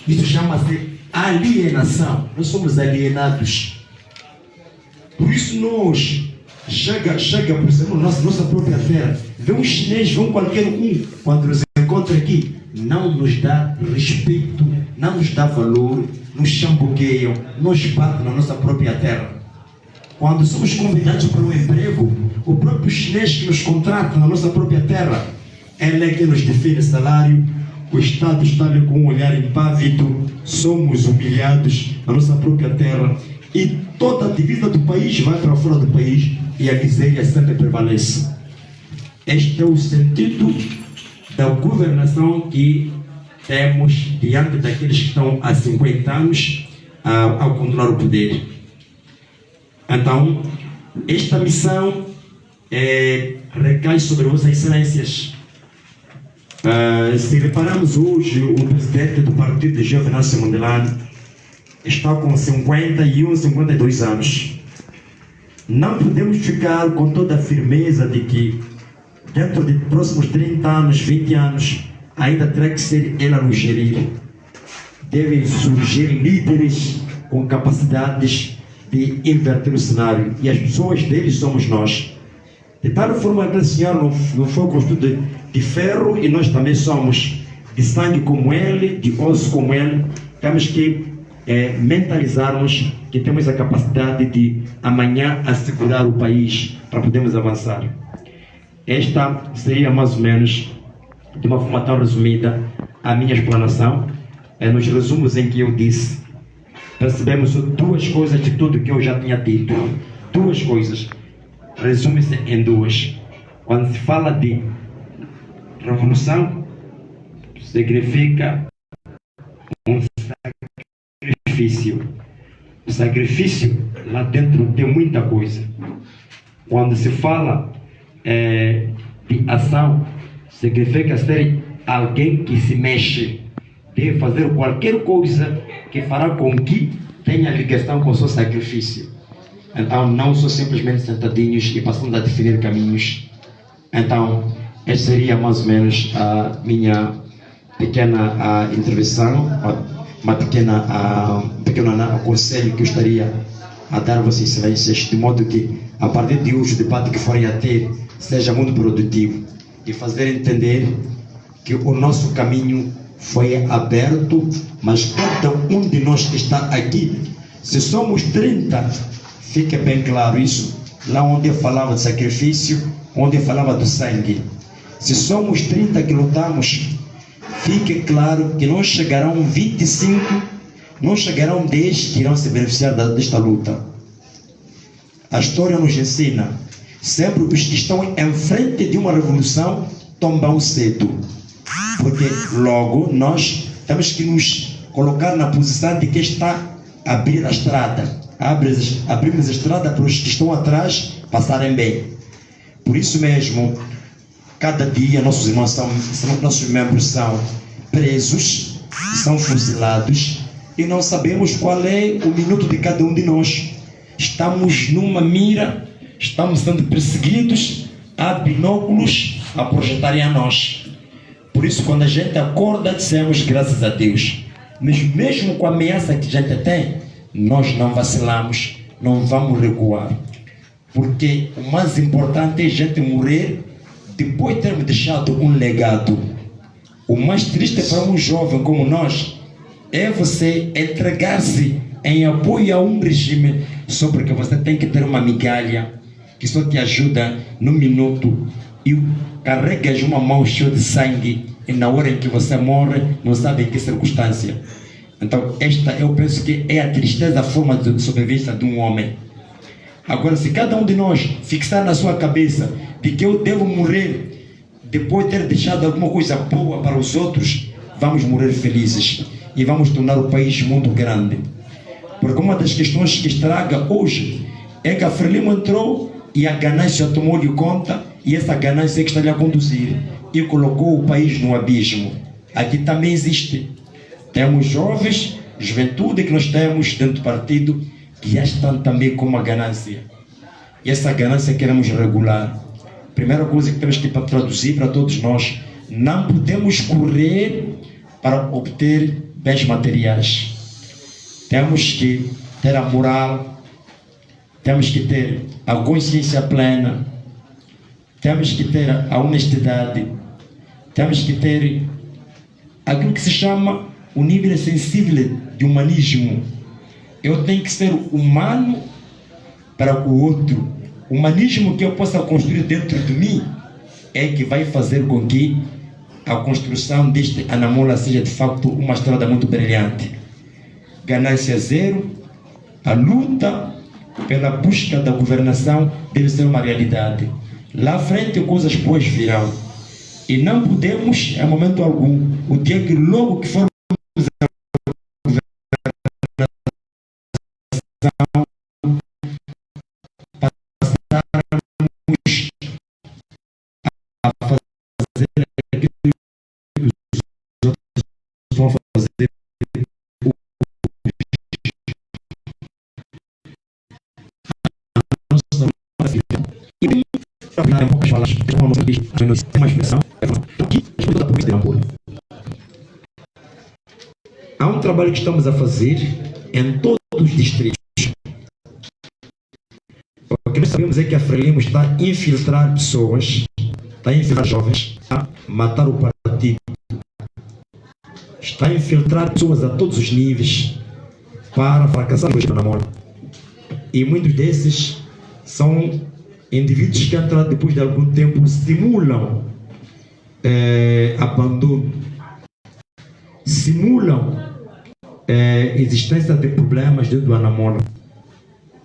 Isso chama-se alienação. Nós somos alienados. Por isso nós, chega por exemplo, na nossa própria terra, vê um chinês, vê um qualquer um, quando nos encontra aqui, não nos dá respeito, não nos dá valor, nos chambuqueiam, nos batem na nossa própria terra. Quando somos convidados para um emprego, o próprio chinês que nos contrata na nossa própria terra, ele é que nos define salário, o Estado está ali com um olhar impávido, somos humilhados na nossa própria terra e toda a divisa do país vai para fora do país e a miséria sempre prevalece. Este é o sentido da governação que temos diante daqueles que estão há 50 anos ao controlar o poder. Então, esta missão recai sobre vossas excelências. Se repararmos hoje, o presidente do partido, Jean Venâncio Mondlane, está com 51, 52 anos. Não podemos ficar com toda a firmeza de que dentro de próximos 30 anos, 20 anos, ainda terá que ser ele a nos gerir. Devem surgir líderes com capacidades de inverter o cenário. E as pessoas deles somos nós. De tal forma que o Senhor não foi construído de ferro e nós também somos de sangue como ele, de osso como ele. Temos que mentalizarmos que temos a capacidade de amanhã assegurar o país para podermos avançar. Esta seria mais ou menos, de uma forma tão resumida, a minha explanação. Nos resumos em que eu disse, percebemos duas coisas de tudo que eu já tinha dito. Duas coisas. Resume-se em duas. Quando se fala de revolução, significa um sacrifício. O sacrifício lá dentro tem muita coisa. Quando se fala de ação, significa ser alguém que se mexe, deve fazer qualquer coisa que fará com que tenha ligação com o seu sacrifício. Então, não só simplesmente sentadinhos e passando a definir caminhos. Então, esta seria mais ou menos a minha pequena intervenção, uma pequeno conselho que eu estaria a dar a vocês, excelências, de modo que, a partir de hoje, o debate que forem a ter seja muito produtivo e fazer entender que o nosso caminho foi aberto, mas cada um de nós que está aqui, se somos 30, fica bem claro isso, lá onde eu falava de sacrifício, onde eu falava do sangue. Se somos 30 que lutamos, fique claro que não chegarão 25, não chegarão 10 que irão se beneficiar desta luta. A história nos ensina, sempre os que estão em frente de uma revolução tombam cedo. Porque logo nós temos que nos colocar na posição de quem está a abrir a estrada. Abrimos a estrada para os que estão atrás passarem bem. Por isso mesmo, cada dia nossos irmãos nossos membros são presos, são fuzilados e não sabemos qual é o minuto de cada um de nós. Estamos numa mira, estamos sendo perseguidos, há binóculos a projetarem a nós. Por isso, quando a gente acorda, dizemos graças a Deus. Mas mesmo com a ameaça que a gente tem, nós não vacilamos, não vamos recuar. Porque o mais importante é a gente morrer depois de termos deixado um legado. O mais triste para um jovem como nós é você entregar-se em apoio a um regime só porque você tem que ter uma migalha que só te ajuda no minuto e carregas uma mão cheia de sangue e na hora em que você morre não sabe em que circunstância. Então esta eu penso que é a tristeza, a forma de sobrevivência de um homem. Agora, se cada um de nós fixar na sua cabeça de que eu devo morrer depois de ter deixado alguma coisa boa para os outros, vamos morrer felizes e vamos tornar o país muito grande. Porque uma das questões que estraga hoje é que a Frelimo entrou e a ganância tomou-lhe conta, e essa ganância é que está-lhe a conduzir e colocou o país no abismo. Aqui também existe. Temos jovens, juventude que nós temos dentro do partido, que já estão também com uma ganância. E essa ganância queremos regular. Primeira coisa que temos que traduzir para todos nós: não podemos correr para obter bens materiais. Temos que ter a moral, temos que ter a consciência plena, temos que ter a honestidade, temos que ter aquilo que se chama o nível sensível de humanismo. Eu tenho que ser humano para o outro. O humanismo que eu possa construir dentro de mim é que vai fazer com que a construção deste Anamola seja de facto uma estrada muito brilhante. Ganância zero, a luta pela busca da governação deve ser uma realidade. Lá à frente coisas boas virão. E não podemos, em momento algum, o dia que logo que formos a governação, passarmos a fazer aquilo que os outros vão fazer. Há um trabalho que estamos a fazer em todos os distritos. O que nós sabemos é que a Frelimo está a infiltrar pessoas, está a infiltrar jovens, a matar o partido, está a infiltrar pessoas a todos os níveis para fracassar no namoro. E muitos desses são indivíduos que entram depois de algum tempo, simulam abandono, simulam existência de problemas dentro do Anamola.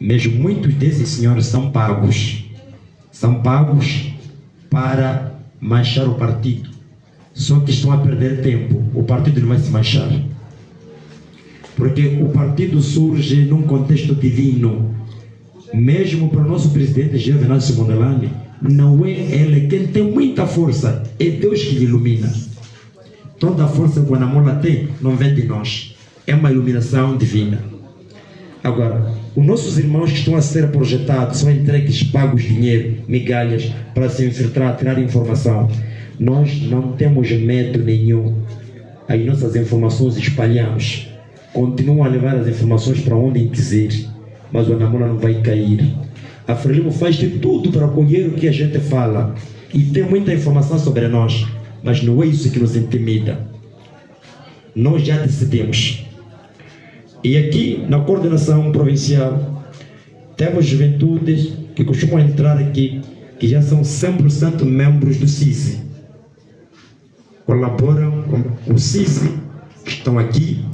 Mas muitos desses senhores são pagos para manchar o partido. Só que estão a perder tempo. O partido não vai se manchar, porque o partido surge num contexto divino. Mesmo para o nosso presidente Jean Venâncio Mondlane, não é ele quem tem muita força, é Deus que lhe ilumina. Toda a força que o Anamola tem não vem de nós, é uma iluminação divina. Agora, os nossos irmãos que estão a ser projetados são entregues, pagos dinheiro, migalhas, para se infiltrar, tirar informação. Nós não temos medo nenhum. As nossas informações espalhamos, continuam a levar as informações para onde quiser. Mas o Anamola não vai cair. A Frelimo faz de tudo para acolher o que a gente fala. E tem muita informação sobre nós. Mas não é isso que nos intimida. Nós já decidimos. E aqui, na coordenação provincial, temos juventudes que costumam entrar aqui, que já são 100% membros do CISI. Colaboram com o CISI, que estão aqui,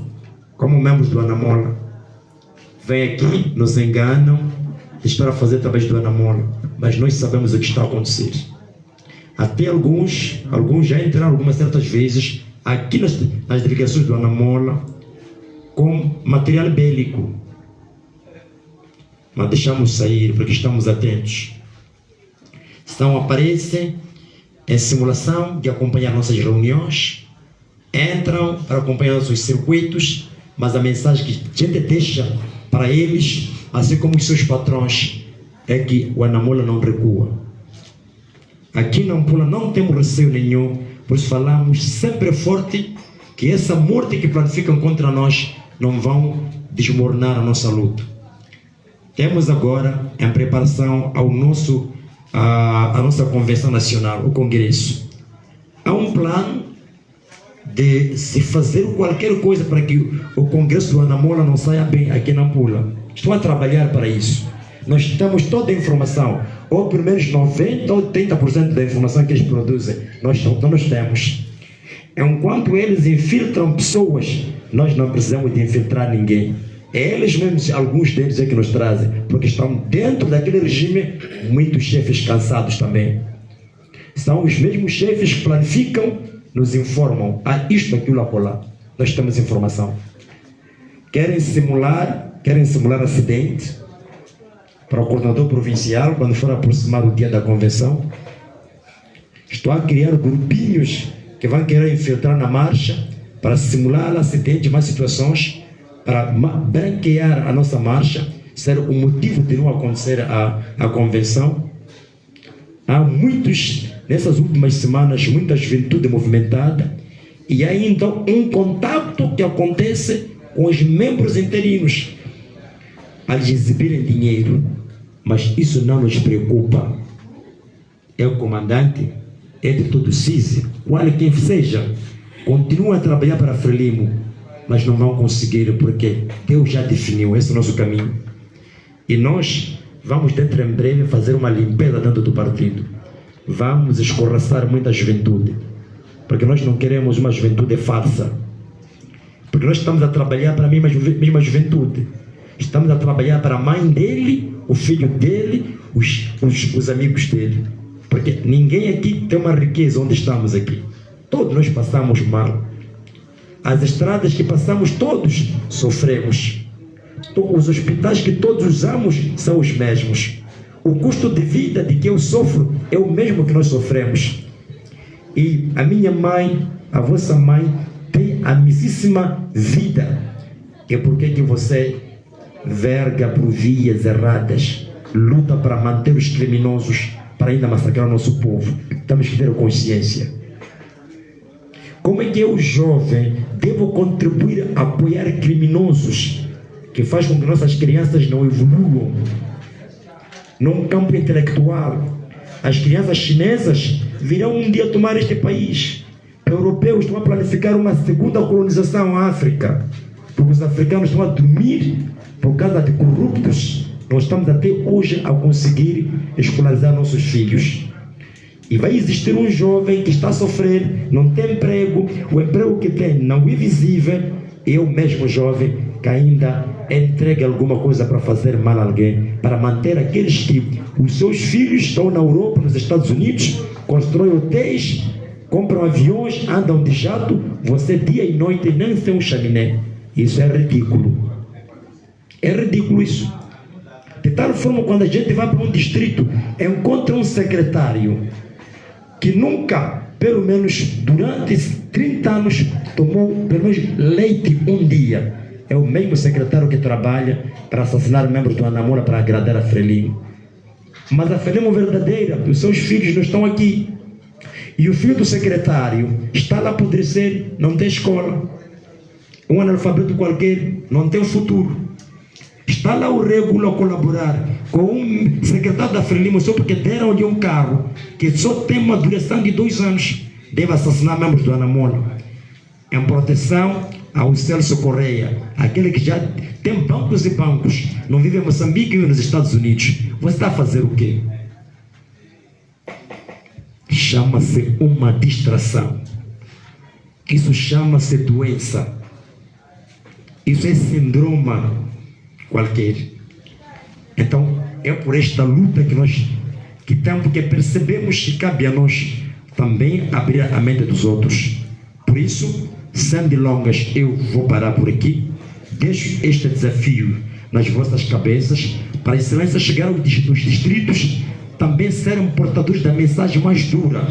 como membros do Anamola. Vêm aqui, nos enganam, esperam fazer através do Anamola, mas nós sabemos o que está a acontecer. Até alguns já entraram algumas certas vezes aqui nas delegações do Anamola com material bélico. Mas deixamos sair porque estamos atentos. Então aparecem em simulação de acompanhar nossas reuniões, entram para acompanhar nossos circuitos, mas a mensagem que a gente deixa para eles, assim como os seus patrões, é que o Anamola não recua. Aqui na Nampula não temos receio nenhum, por isso falamos sempre forte que essa morte que planificam contra nós não vão desmoronar a nossa luta. Temos agora em preparação a nossa convenção nacional, o Congresso. Há um plano de se fazer qualquer coisa para que o Congresso do Anamola não saia bem aqui na Nampula. Estou a trabalhar para isso. Nós temos toda a informação, ou pelo menos 90% ou 80% da informação que eles produzem, nós temos. Enquanto eles infiltram pessoas, nós não precisamos de infiltrar ninguém. É eles mesmos, alguns deles é que nos trazem, porque estão dentro daquele regime, muitos chefes cansados também. São os mesmos chefes que planificam, nos informam, isto, aquilo, acolá. Nós temos informação. Querem simular acidente para o coordenador provincial, quando for aproximar o dia da convenção. Estou a criar grupinhos que vão querer infiltrar na marcha para simular acidentes, mais situações, para branquear a nossa marcha, ser o motivo de não acontecer a convenção. Há muitos, nessas últimas semanas, muita juventude movimentada E há então um contato que acontece com os membros interinos a lhes exibirem dinheiro, mas isso não nos preocupa. É o comandante, é de todo o CISI, qual quem seja, continua a trabalhar para Frelimo, mas não vão conseguir, porque Deus já definiu, esse é o nosso caminho. E nós vamos dentro em breve fazer uma limpeza dentro do partido. Vamos escorraçar muita juventude, porque nós não queremos uma juventude falsa, porque nós estamos a trabalhar para a mesma juventude, estamos a trabalhar para a mãe dele, o filho dele, os amigos dele, porque ninguém aqui tem uma riqueza onde estamos aqui, todos nós passamos mal, as estradas que passamos todos sofremos, os hospitais que todos usamos são os mesmos, o custo de vida de que eu sofro é o mesmo que nós sofremos. E a minha mãe, a vossa mãe, tem a mesmíssima vida. E por que você verga por vias erradas, luta para manter os criminosos, para ainda massacrar o nosso povo? Temos que ter consciência. Como é que eu, jovem, devo contribuir a apoiar criminosos que faz com que nossas crianças não evoluam num campo intelectual? As crianças chinesas virão um dia tomar este país. Os europeus estão a planificar uma segunda colonização à África, porque os africanos estão a dormir por causa de corruptos. Nós estamos até hoje a conseguir escolarizar nossos filhos. E vai existir um jovem que está a sofrer, não tem emprego, o emprego que tem não é visível, e é o mesmo jovem que ainda entrega alguma coisa para fazer mal a alguém, para manter aqueles que os seus filhos estão na Europa, nos Estados Unidos, constroem hotéis, compram aviões, andam de jato, você dia e noite nem tem um chaminé. Isso é ridículo. É ridículo isso. De tal forma, quando a gente vai para um distrito, encontra um secretário que nunca, pelo menos durante 30 anos, tomou pelo menos leite um dia. É o mesmo secretário que trabalha para assassinar membros do Anamola para agradar a Frelimo. Mas a Frelimo verdadeira, os seus filhos não estão aqui. E o filho do secretário está lá a apodrecer, não tem escola. Um analfabeto qualquer, não tem futuro. Está lá o Regulo a colaborar com um secretário da Frelimo só porque deram-lhe um carro que só tem uma duração de 2 anos. Deve assassinar membros do Anamola. Em proteção ao Celso Correia, aquele que já tem bancos e bancos, não vive em Moçambique e nos Estados Unidos. Você está a fazer o quê? Chama-se uma distração. Isso chama-se doença. Isso é síndrome qualquer. Então, é por esta luta que nós temos, porque percebemos que cabe a nós também abrir a mente dos outros. Por isso, sem delongas, eu vou parar por aqui. Deixo este desafio nas vossas cabeças, para a excelência chegar aos distritos, também serem portadores da mensagem mais dura,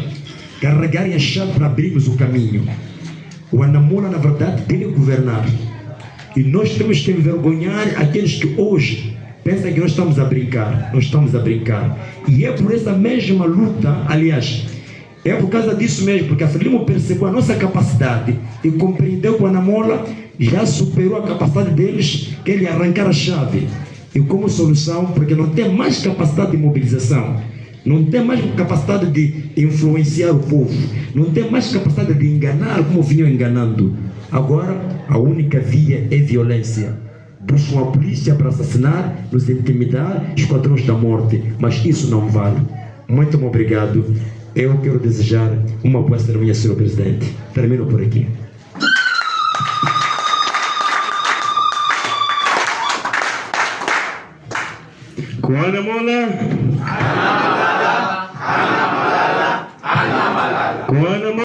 carregarem a chave para abrirmos o caminho. O Anamola, na verdade, deve governar. E nós temos que envergonhar aqueles que hoje pensam que nós estamos a brincar. Nós estamos a brincar. E é por essa mesma luta, aliás, é por causa disso mesmo, porque a Frelimo percebeu a nossa capacidade e compreendeu que o Anamola já superou a capacidade deles, que ele arrancar a chave. E como solução, porque não tem mais capacidade de mobilização, não tem mais capacidade de influenciar o povo, não tem mais capacidade de enganar como vinham enganando. Agora, a única via é violência. Buscam a polícia para assassinar, nos intimidar, esquadrões da morte, mas isso não vale. Muito obrigado. Eu quero desejar uma boa cerimônia, Sr. Presidente. Termino por aqui. Com Anamola.